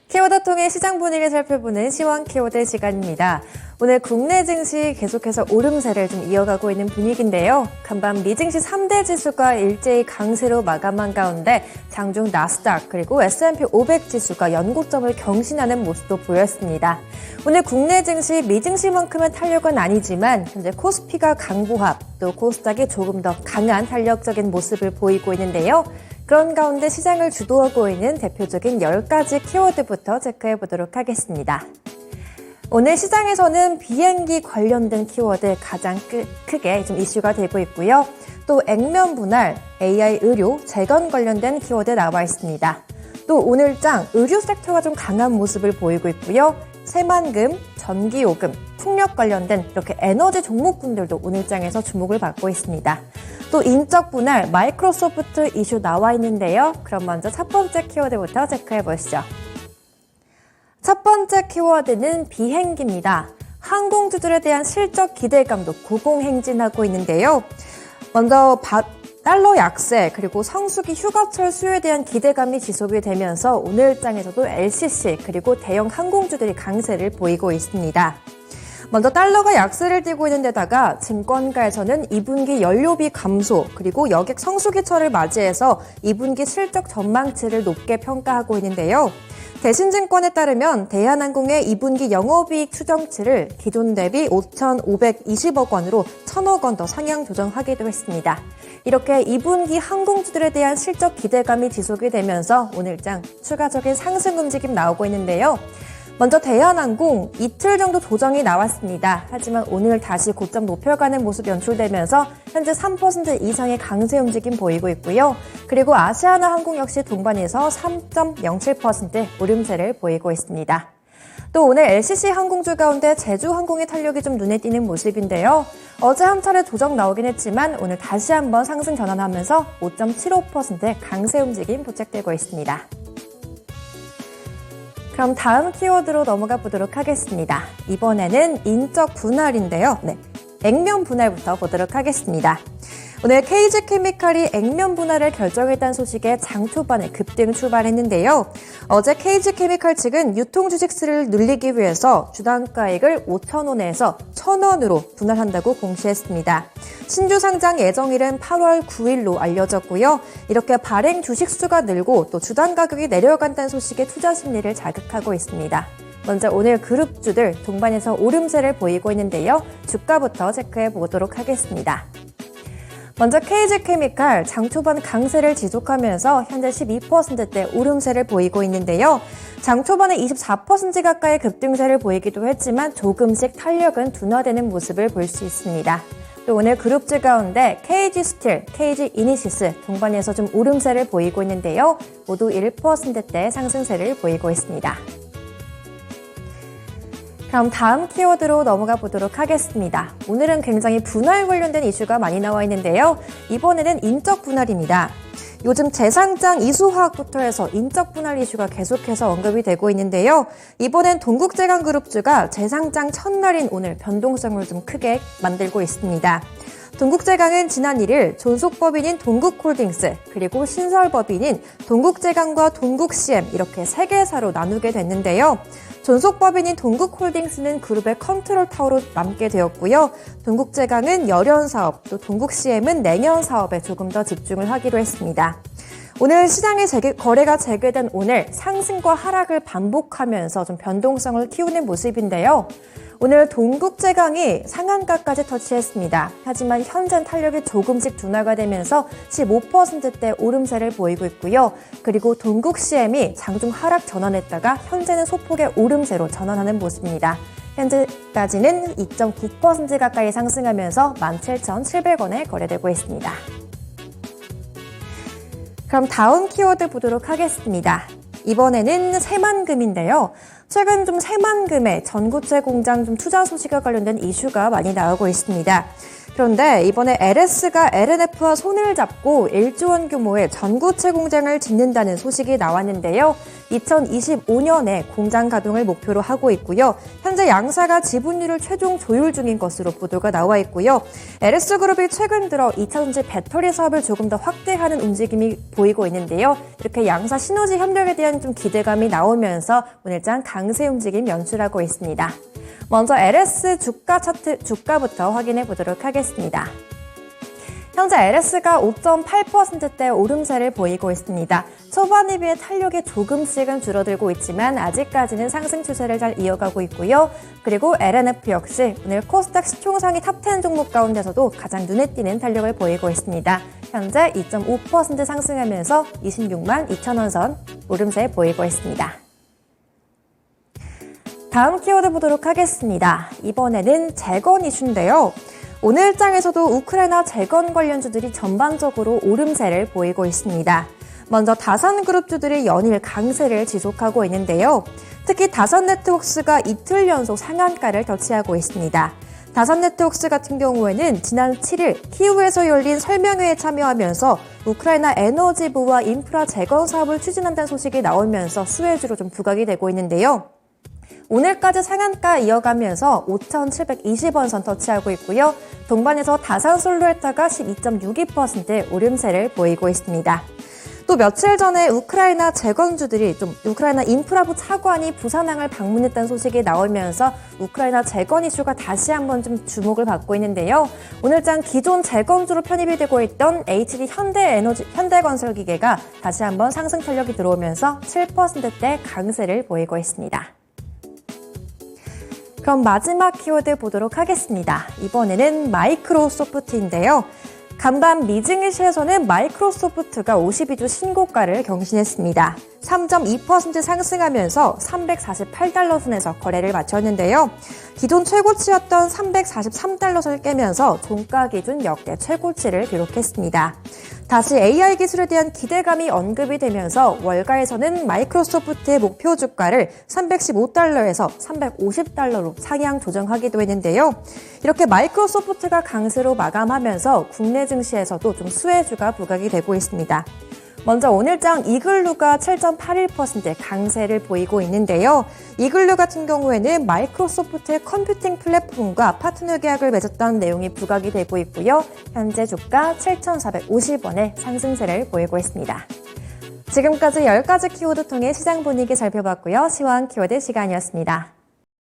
키워드 통해 시장 분위기를 살펴보는 시황 키워드 시간입니다. 오늘 국내 증시 계속해서 오름세를 좀 이어가고 있는 분위기인데요. 간밤 미증시 3대 지수가 일제히 강세로 마감한 가운데 장중 나스닥 그리고 S&P 500 지수가 연고점을 경신하는 모습도 보였습니다. 오늘 국내 증시 미증시만큼은 탄력은 아니지만 현재 코스피가 강보합 또 코스닥이 조금 더 강한 탄력적인 모습을 보이고 있는데요. 그런 가운데 시장을 주도하고 있는 대표적인 10가지 키워드부터 체크해 보도록 하겠습니다. 오늘 시장에서는 비행기 관련된 키워드 가장 크게 좀 이슈가 되고 있고요. 또 액면 분할, AI 의료, 재건 관련된 키워드 나와 있습니다. 또 오늘장 의료 섹터가 좀 강한 모습을 보이고 있고요. 새만금, 전기요금, 풍력 관련된 이렇게 에너지 종목군들도 오늘장에서 주목을 받고 있습니다. 또 인적 분할, 마이크로소프트 이슈 나와 있는데요. 그럼 먼저 첫 번째 키워드부터 체크해 보시죠. 첫 번째 키워드는 비행기입니다. 항공주들에 대한 실적 기대감도 고공행진하고 있는데요. 먼저 달러 약세 그리고 성수기 휴가철 수요에 대한 기대감이 지속이 되면서 오늘장에서도 LCC 그리고 대형 항공주들이 강세를 보이고 있습니다. 먼저 달러가 약세를 띠고 있는 데다가 증권가에서는 2분기 연료비 감소 그리고 여객 성수기철을 맞이해서 2분기 실적 전망치를 높게 평가하고 있는데요. 대신증권에 따르면 대한항공의 2분기 영업이익 추정치를 기존 대비 5,520억 원으로 1,000억 원 더 상향 조정하기도 했습니다. 이렇게 2분기 항공주들에 대한 실적 기대감이 지속이 되면서 오늘장 추가적인 상승 움직임 나오고 있는데요. 먼저 대한항공 이틀 정도 조정이 나왔습니다. 하지만 오늘 다시 고점 높여가는 모습 연출되면서 현재 3% 이상의 강세 움직임 보이고 있고요. 그리고 아시아나항공 역시 동반해서 3.07% 오름세를 보이고 있습니다. 또 오늘 LCC 항공주 가운데 제주항공의 탄력이 좀 눈에 띄는 모습인데요. 어제 한 차례 조정 나오긴 했지만 오늘 다시 한번 상승 전환하면서 5.75%의 강세 움직임 포착되고 있습니다. 그럼 다음 키워드로 넘어가 보도록 하겠습니다. 이번에는 인적 분할인데요. 액면 분할부터 보도록 하겠습니다. 오늘 KG케미칼이 액면 분할을 결정했다는 소식에 장 초반에 급등 출발했는데요. 어제 KG케미칼 측은 유통주식수를 늘리기 위해서 주단가액을 5,000원에서 1,000원으로 분할한다고 공시했습니다. 신주 상장 예정일은 8월 9일로 알려졌고요. 이렇게 발행 주식수가 늘고 또 주단 가격이 내려간다는 소식에 투자 심리를 자극하고 있습니다. 먼저 오늘 그룹주들 동반해서 오름세를 보이고 있는데요. 주가부터 체크해 보도록 하겠습니다. 먼저 KG케미칼 장 초반 강세를 지속하면서 현재 12%대 오름세를 보이고 있는데요. 장 초반에 24% 가까이 급등세를 보이기도 했지만 조금씩 탄력은 둔화되는 모습을 볼 수 있습니다. 또 오늘 그룹주 가운데 KG스틸, KG이니시스 동반해서 좀 오름세를 보이고 있는데요. 모두 1%대 상승세를 보이고 있습니다. 그럼 다음 키워드로 넘어가 보도록 하겠습니다. 오늘은 굉장히 분할 관련된 이슈가 많이 나와 있는데요. 이번에는 인적 분할입니다. 요즘 재상장 이수화학부터 해서 인적 분할 이슈가 계속해서 언급이 되고 있는데요. 이번엔 동국제강그룹주가 재상장 첫날인 오늘 변동성을 좀 크게 만들고 있습니다. 동국제강은 지난 1일 존속법인인 동국홀딩스 그리고 신설법인인 동국제강과 동국CM 이렇게 3개사로 나누게 됐는데요. 존속법인인 동국홀딩스는 그룹의 컨트롤 타워로 남게 되었고요. 동국제강은 열연사업, 또 동국CM은 냉연사업에 조금 더 집중을 하기로 했습니다. 오늘 시장의 거래가 재개된 오늘 상승과 하락을 반복하면서 좀 변동성을 키우는 모습인데요. 오늘 동국제강이 상한가까지 터치했습니다. 하지만 현재 탄력이 조금씩 둔화가 되면서 15%대 오름세를 보이고 있고요. 그리고 동국CM이 장중 하락 전환했다가 현재는 소폭의 오름세로 전환하는 모습입니다. 현재까지는 2.9% 가까이 상승하면서 17,700원에 거래되고 있습니다. 그럼 다음 키워드 보도록 하겠습니다. 이번에는 새만금인데요. 최근 좀 새만금의 전구체 공장 좀 투자 소식과 관련된 이슈가 많이 나오고 있습니다. 그런데 이번에 LS가 LNF와 손을 잡고 1조 원 규모의 전구체 공장을 짓는다는 소식이 나왔는데요. 2025년에 공장 가동을 목표로 하고 있고요. 현재 양사가 지분율을 최종 조율 중인 것으로 보도가 나와 있고요. LS그룹이 최근 들어 2차전지 배터리 사업을 조금 더 확대하는 움직임이 보이고 있는데요. 이렇게 양사 시너지 협력에 대한 좀 기대감이 나오면서 오늘장 강세 움직임 연출하고 있습니다. 먼저 LS 주가 차트 주가부터 확인해 보도록 하겠습니다. 현재 LS가 5.8%대 오름세를 보이고 있습니다. 초반에 비해 탄력이 조금씩은 줄어들고 있지만 아직까지는 상승 추세를 잘 이어가고 있고요. 그리고 LNF 역시 오늘 코스닥 시총상위 탑10 종목 가운데서도 가장 눈에 띄는 탄력을 보이고 있습니다. 현재 2.5% 상승하면서 26만 2천 선 오름세 보이고 있습니다. 다음 키워드 보도록 하겠습니다. 이번에는 재건 이슈인데요. 오늘 장에서도 우크라이나 재건 관련주들이 전반적으로 오름세를 보이고 있습니다. 먼저 다산그룹주들이 연일 강세를 지속하고 있는데요. 특히 다산네트워크스가 이틀 연속 상한가를 터치하고 있습니다. 다산네트워크스 같은 경우에는 지난 7일 키우에서 열린 설명회에 참여하면서 우크라이나 에너지부와 인프라 재건 사업을 추진한다는 소식이 나오면서 수혜주로 좀 부각이 되고 있는데요. 오늘까지 상한가 이어가면서 5,720원 선 터치하고 있고요. 동반에서 다산솔루에타가 12.62% 오름세를 보이고 있습니다. 또 며칠 전에 우크라이나 재건주들이 우크라이나 인프라부 차관이 부산항을 방문했다는 소식이 나오면서 우크라이나 재건 이슈가 다시 한번 좀 주목을 받고 있는데요. 오늘장 기존 재건주로 편입이 되고 있던 HD 현대건설기계가 다시 한번 상승 탄력이 들어오면서 7%대 강세를 보이고 있습니다. 그럼 마지막 키워드 보도록 하겠습니다. 이번에는 마이크로소프트인데요. 간밤 미증시에서는 마이크로소프트가 52주 신고가를 경신했습니다. 3.2% 상승하면서 348달러 선에서 거래를 마쳤는데요. 기존 최고치였던 343달러 선을 깨면서 종가 기준 역대 최고치를 기록했습니다. 다시 AI 기술에 대한 기대감이 언급이 되면서 월가에서는 마이크로소프트의 목표 주가를 315달러에서 350달러로 상향 조정하기도 했는데요. 이렇게 마이크로소프트가 강세로 마감하면서 국내 증시에서도 좀 수혜주가 부각이 되고 있습니다. 먼저 오늘장 이글루가 7.81% 강세를 보이고 있는데요. 이글루 같은 경우에는 마이크로소프트의 컴퓨팅 플랫폼과 파트너 계약을 맺었던 내용이 부각이 되고 있고요. 현재 주가 7,450원의 상승세를 보이고 있습니다. 지금까지 10가지 키워드 통해 시장 분위기 살펴봤고요. 시황 키워드 시간이었습니다.